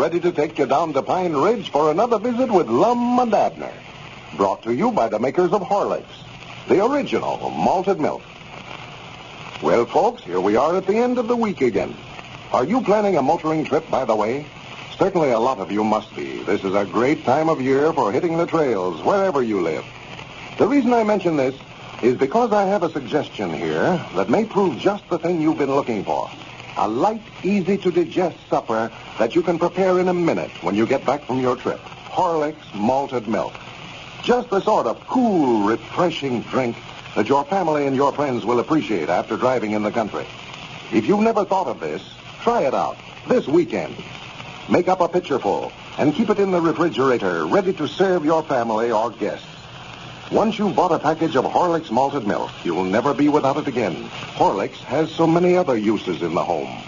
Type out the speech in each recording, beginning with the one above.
ready to take you down to Pine Ridge for another visit with Lum and Abner. Brought to you by the makers of Horlicks, the original malted milk. Well, folks, here we are at the end of the week again. Are you planning a motoring trip, by the way? Certainly a lot of you must be. This is a great time of year for hitting the trails, wherever you live. The reason I mention this is because I have a suggestion here that may prove just the thing you've been looking for. A light, easy-to-digest supper that you can prepare in a minute when you get back from your trip. Horlicks malted milk. Just the sort of cool, refreshing drink that your family and your friends will appreciate after driving in the country. If you've never thought of this, try it out this weekend. Make up a pitcherful and keep it in the refrigerator, ready to serve your family or guests. Once you've bought a package of Horlicks malted milk, you'll never be without it again. Horlicks has so many other uses in the home.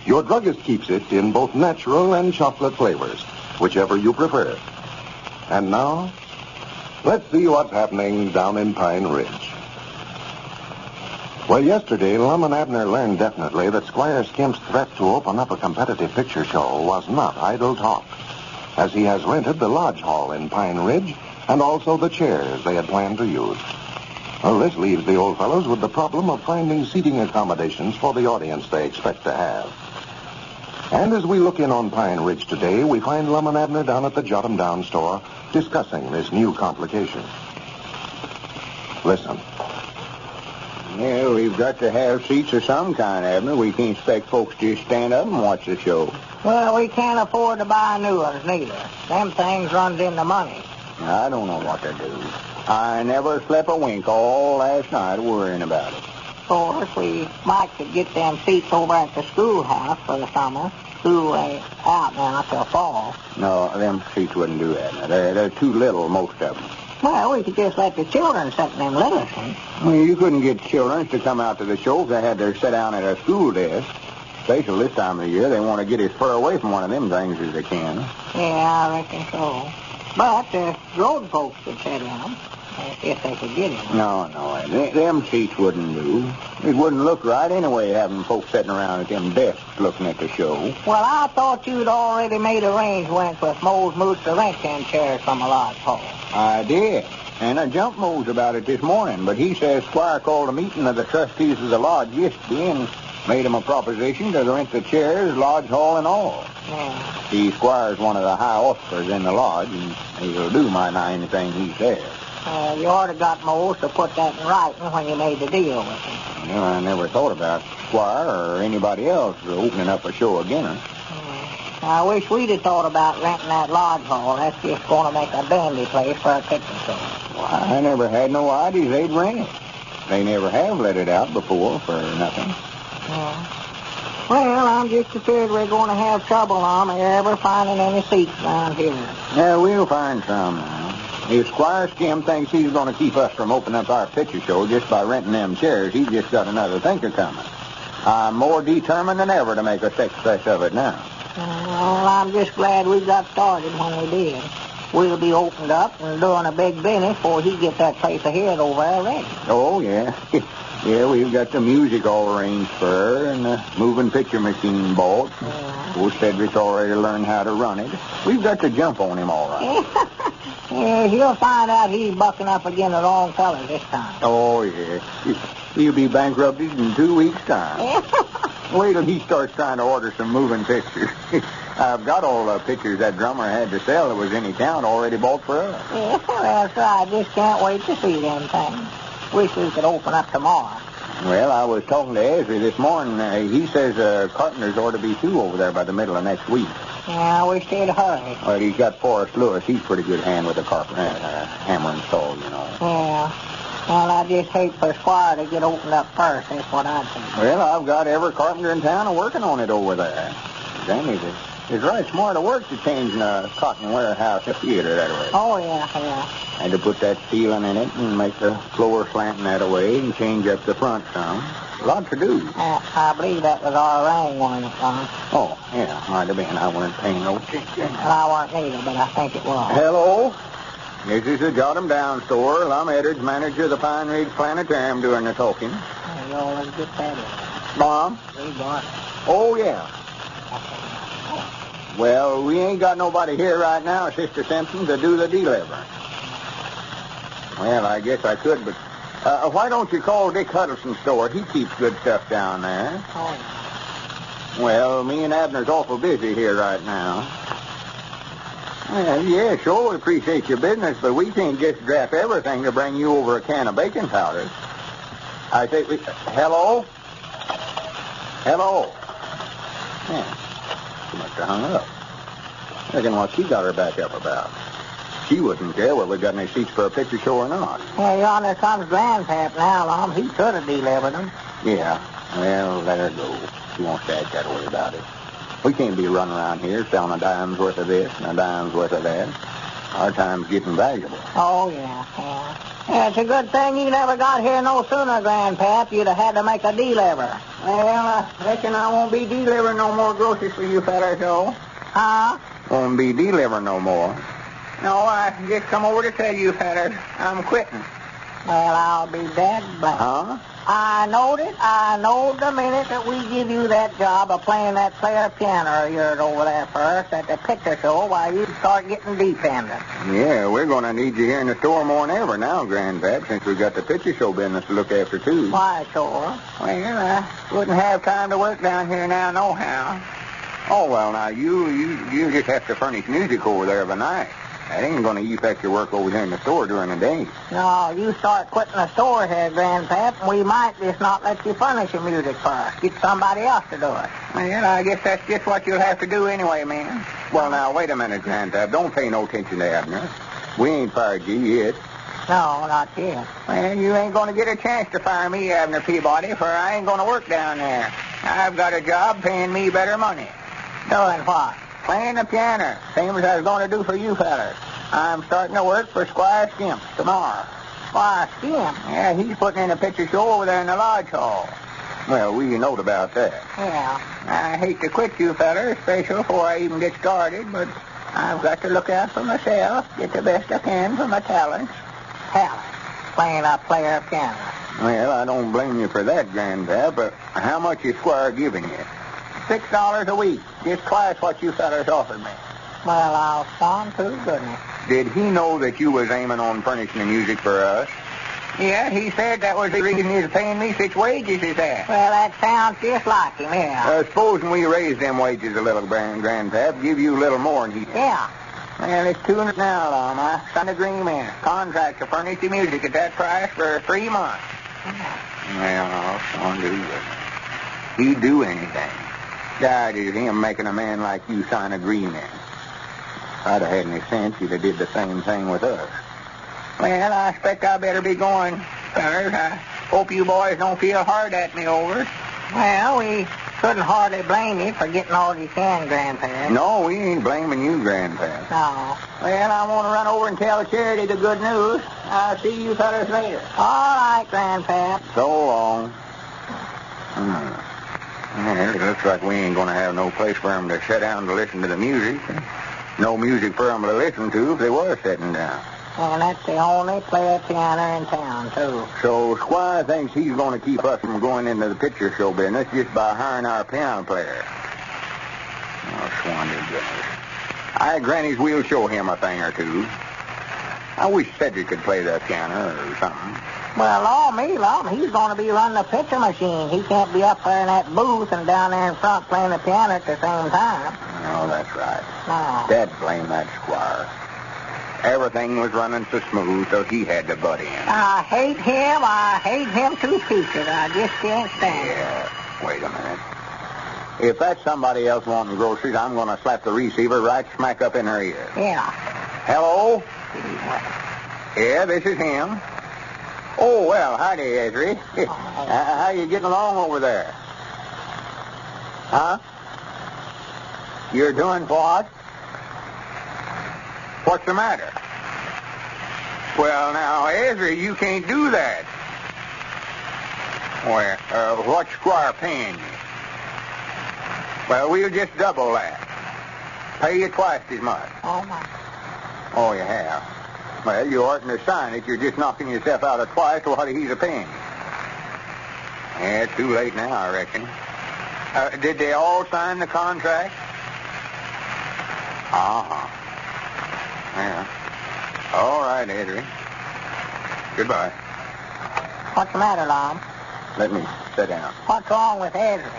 Your druggist keeps it in both natural and chocolate flavors, whichever you prefer. And now, let's see what's happening down in Pine Ridge. Well, yesterday, Lum and Abner learned definitely that Squire Skimp's threat to open up a competitive picture show was not idle talk, as he has rented the lodge hall in Pine Ridge and also the chairs they had planned to use. Well, this leaves the old fellows with the problem of finding seating accommodations for the audience they expect to have. And as we look in on Pine Ridge today, we find Lum and Abner down at the Jot'em Down store discussing this new complication. Listen. Yeah, we've got to have seats of some kind, Abner. We can't expect folks to just stand up and watch the show. Well, we can't afford to buy new ones, neither. Them things runs into money. I don't know what to do. I never slept a wink all last night worrying about it. Of course, we might could get them seats over at the schoolhouse for the summer. School ain't out now till fall. No, them seats wouldn't do that. They're too little, most of them. Well, we could just let the children sit in them little ones. Well, you couldn't get children to come out to the show if they had to sit down at a school desk. Especially this time of the year, they want to get as far away from one of them things as they can. Yeah, I reckon so. But road folks could sit in them if they could get in. No, them seats wouldn't do. It wouldn't look right anyway, having folks sitting around at them desks looking at the show. Well, I thought you'd already made arrangements with Mose Moose to rent them chairs from a lodge hall. I did. And I jumped Mose about it this morning, but he says Squire called a meeting of the trustees of the lodge yesterday and made him a proposition to rent the chairs, lodge hall, and all. Yeah. The Squire's one of the high officers in the lodge, and he'll do might nigh anything he says. You ought to got Mose to put that in writing when you made the deal with him. Well, I never thought about Squire or anybody else opening up a show again. I wish we'd have thought about renting that lodge hall. That's just going to make a dandy place for a picture show. Well, I never had no idea they'd rent it. They never have let it out before for nothing. Yeah. Well, I'm just afraid we're going to have trouble on ever finding any seats around here. Yeah, we'll find some now. If Squire Skimp thinks he's going to keep us from opening up our picture show just by renting them chairs, he's just got another thinker coming. I'm more determined than ever to make a success of it now. Well, I'm just glad we got started when we did. We'll be opened up and doing a big business before he gets that place ahead over there ready. Oh, yeah. Yeah, we've got the music all arranged for her and the moving picture machine bought. Yeah. Old Cedric's already learned how to run it. We've got to jump on him all right. Yeah, he'll find out he's bucking up against the wrong fella this time. Oh, yeah. He'll be bankrupted in 2 weeks' time. Wait till he starts trying to order some moving pictures. I've got all the pictures that drummer had to sell that was in his town already bought for us. Yeah, that's right. I just can't wait to see them things. Wish we could open up tomorrow. Well, I was talking to Ezra this morning. He says carpenters ought to be through over there by the middle of next week. Yeah, I wish they'd hurry. Well, he's got Forrest Lewis. He's a pretty good hand with the hammer and saw, you know. Yeah. Well, I just hate for Squire to get opened up first. That's what I'd say. Well, I've got every carpenter in town working on it over there. Danny, it's right smart of work to change a cotton warehouse to theater that way. Oh, yeah. And to put that ceiling in it and make the floor slanting that way and change up the front some. A lot to do. I believe that was our ring one. Oh, yeah, might have been. I wasn't paying no attention. Well, I weren't either, but I think it was. Hello? This is the Jot'em Down store. Lum Abner's manager of the Pine Ridge Planetarium doing the talking. You always get that in. Mom? We got it. Oh, yeah. Well, we ain't got nobody here right now, Sister Simpson, to do the delivering. Well, I guess I could, but why don't you call Dick Huddleston's store? He keeps good stuff down there. Oh. Well, me and Abner's awful busy here right now. Well, yeah, sure, we appreciate your business, but we can't just draft everything to bring you over a can of baking powder. I say, hello? Hello? Yeah, she must have hung up. I reckon what she got her back up about. She wouldn't care whether we got any seats for a picture show or not. Well, yonder comes Grandpap now, Lum. He could have delivered them. Yeah, well, let her go. She won't act that way about it. We can't be running around here selling a dime's worth of this and a dime's worth of that. Our time's getting valuable. Oh, yeah. Yeah, it's a good thing you never got here no sooner, Grandpap. You'd have had to make a deliver. Well, I reckon I won't be delivering no more groceries for you fellas, though. Huh? Won't be delivering no more. No, I just come over to tell you fellas I'm quitting. Well, I'll be dead black. Huh? I knowed it. I knowed the minute that we give you that job of playing that player piano of yours over there first at the picture show, why, you'd start getting dependent. Yeah, we're going to need you here in the store more than ever now, Grandpap, since we've got the picture show business to look after, too. Why, sure. Well, I wouldn't have time to work down here now, nohow. Oh, well, now, you just have to furnish music over there of a night. That ain't going to affect your work over here in the store during the day. No, you start quitting the store here, Grandpap, and we might just not let you furnish your music first. Get somebody else to do it. Well, I guess that's just what you'll have to do anyway, man. Well, now, wait a minute, Grandpap. Don't pay no attention to Abner. We ain't fired you yet. No, not yet. Well, you ain't going to get a chance to fire me, Abner Peabody, for I ain't going to work down there. I've got a job paying me better money. Doing what? Playing the piano, same as I was going to do for you fellas. I'm starting to work for Squire Skimp tomorrow. Squire Skimp? Yeah, he's putting in a picture show over there in the lodge hall. Well, we note about that. Yeah. I hate to quit you fellas, especially before I even get started, but I've got to look out for myself, get the best I can for my talents. Talent? Playing a player piano. Well, I don't blame you for that, Grandpap, but how much is Squire giving you? $6 a week, just twice what you fellas offered me. Well, I'll swan to goodness. Did he know that you was aiming on furnishing the music for us? Yeah, he said that was the reason he was paying me such wages as that. Well, that sounds just like him, yeah. Supposing we raise them wages a little, Grandpap, give you a little more than he did. Yeah. Well, it's $200 now, Lum. I signed an agreement. Contract to furnish the music at that price for 3 months. Well, I'll swan to goodness. He'd do anything. God, is him making a man like you sign agreement. If I'd have had any sense, he'd have did the same thing with us. Well, I expect I better be going, fellas. I hope you boys don't feel hard at me over it. Well, we couldn't hardly blame you for getting all you can, Grandpap. No, we ain't blaming you, Grandpap. No. Well, I want to run over and tell Charity the good news. I'll see you fellas later. All right, Grandpap. So long. Well, it looks like we ain't going to have no place for them to sit down to listen to the music. No music for them to listen to if they were sitting down. And that's the only player piano in town, too. So Squire thinks he's going to keep us from going into the picture show business just by hiring our piano player. Oh, swan to goodness. I grannies we'll show him a thing or two. I wish Cedric could play the piano or something. Well, all me, Lum, he's going to be running the picture machine. He can't be up there in that booth and down there in front playing the piano at the same time. Oh, that's right. No. Dad blame that Squire. Everything was running so smooth, so he had to butt in. I hate him. I hate him to pieces. I just can't stand it. Yeah, wait a minute. If that's somebody else wanting groceries, I'm going to slap the receiver right smack up in her ear. Yeah. Hello? Yeah, this is him. Oh, well, howdy, Ezra. How you getting along over there? Huh? You're doing what? What's the matter? Well, now, Ezra, you can't do that. Well, what's Squire paying you? Well, we'll just double that. Pay you twice as much. Oh, my. Oh, you have? Well, you oughtn't to sign it. You're just knocking yourself out of twice what he's a-paying you. Yeah, it's too late now, I reckon. Did they all sign the contract? Uh-huh. Yeah. All right, Edry. Goodbye. What's the matter, Lum? Let me sit down. What's wrong with Ezra?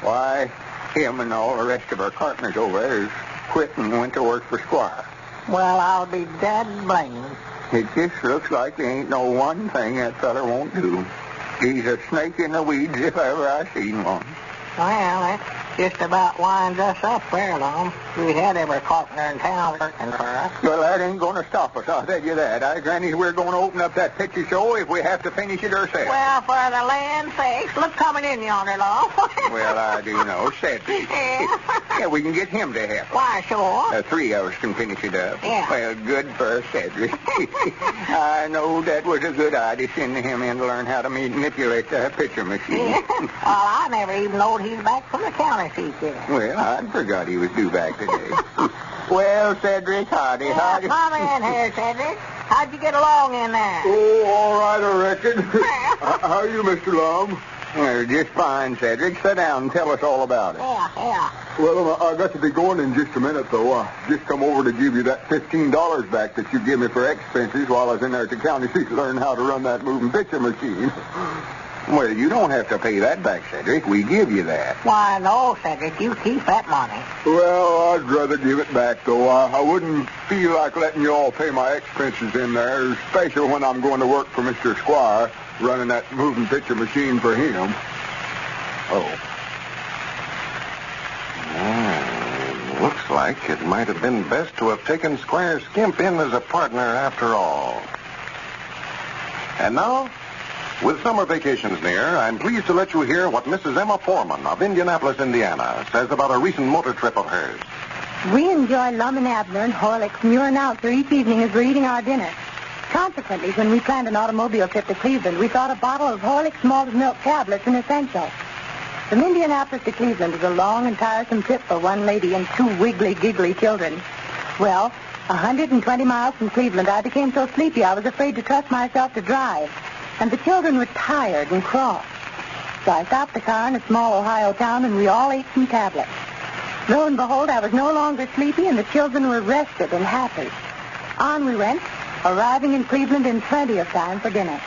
Why, him and all the rest of our partners over there quit and went to work for Squire. Well, I'll be dead blamed. It just looks like there ain't no one thing that feller won't do. He's a snake in the weeds if ever I seen one. Well, that just about winds us up there, Lum. We had every partner in town working for us. Well, that ain't going to stop us, I'll tell you that. I granny we're going to open up that picture show if we have to finish it ourselves. Well, for the land's sakes, look coming in yonder, Lum. Well, I do know. Cedric. Yeah. Yeah, we can get him to help us. Why, sure. 3 hours can finish it up. Yeah. Well, good for Cedric. I know that was a good idea sending him in to learn how to manipulate that picture machine. Yeah. Well, I never even knowed he's back from the county seat yet. Well, I forgot he was due back today. Well, Cedric, howdy. Come in here, Cedric. How'd you get along in there? Oh, all right, I reckon. How are you, Mr. Lum? Just fine, Cedric. Sit down and tell us all about it. Yeah. Well, I got to be going in just a minute, though. I just come over to give you that $15 back that you give me for expenses while I was in there at the county seat learning how to run that moving picture machine. Well, you don't have to pay that back, Cedric. We give you that. Why, no, Cedric. You keep that money. Well, I'd rather give it back, though. I wouldn't feel like letting you all pay my expenses in there, especially when I'm going to work for Mr. Squire, running that moving picture machine for him. Oh. Looks like it might have been best to have taken Squire Skimp in as a partner after all. And now, with summer vacations near, I'm pleased to let you hear what Mrs. Emma Foreman of Indianapolis, Indiana, says about a recent motor trip of hers. We enjoy Lum and Abner and Horlicks and your announcer each evening as we're eating our dinner. Consequently, when we planned an automobile trip to Cleveland, we thought a bottle of Horlicks malted milk tablets an essential. From Indianapolis to Cleveland is a long and tiresome trip for one lady and 2 wiggly, giggly children. Well, 120 miles from Cleveland, I became so sleepy I was afraid to trust myself to drive. And the children were tired and cross. So I stopped the car in a small Ohio town, and we all ate some tablets. Lo and behold, I was no longer sleepy, and the children were rested and happy. On we went, arriving in Cleveland in plenty of time for dinner.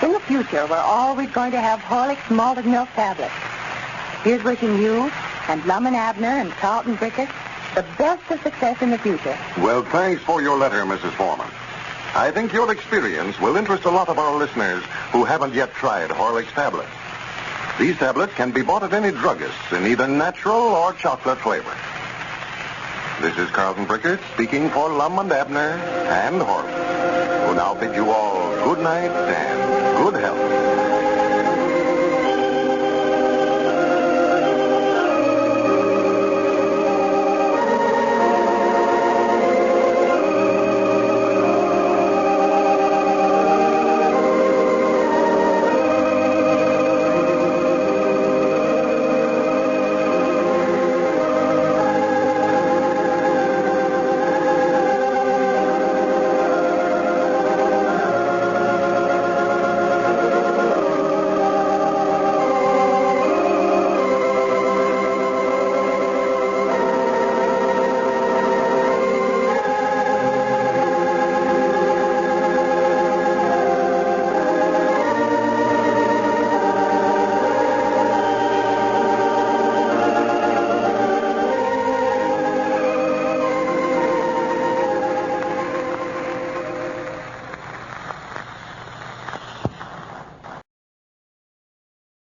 In the future, we're always going to have Horlicks malted milk tablets. Here's wishing you and Lum and Abner and Carlton Brickett the best of success in the future. Well, thanks for your letter, Mrs. Foreman. I think your experience will interest a lot of our listeners who haven't yet tried Horlicks tablets. These tablets can be bought at any druggist in either natural or chocolate flavor. This is Carlton Brickett speaking for Lum and Abner and Horlicks, who now bid you all good night and good health.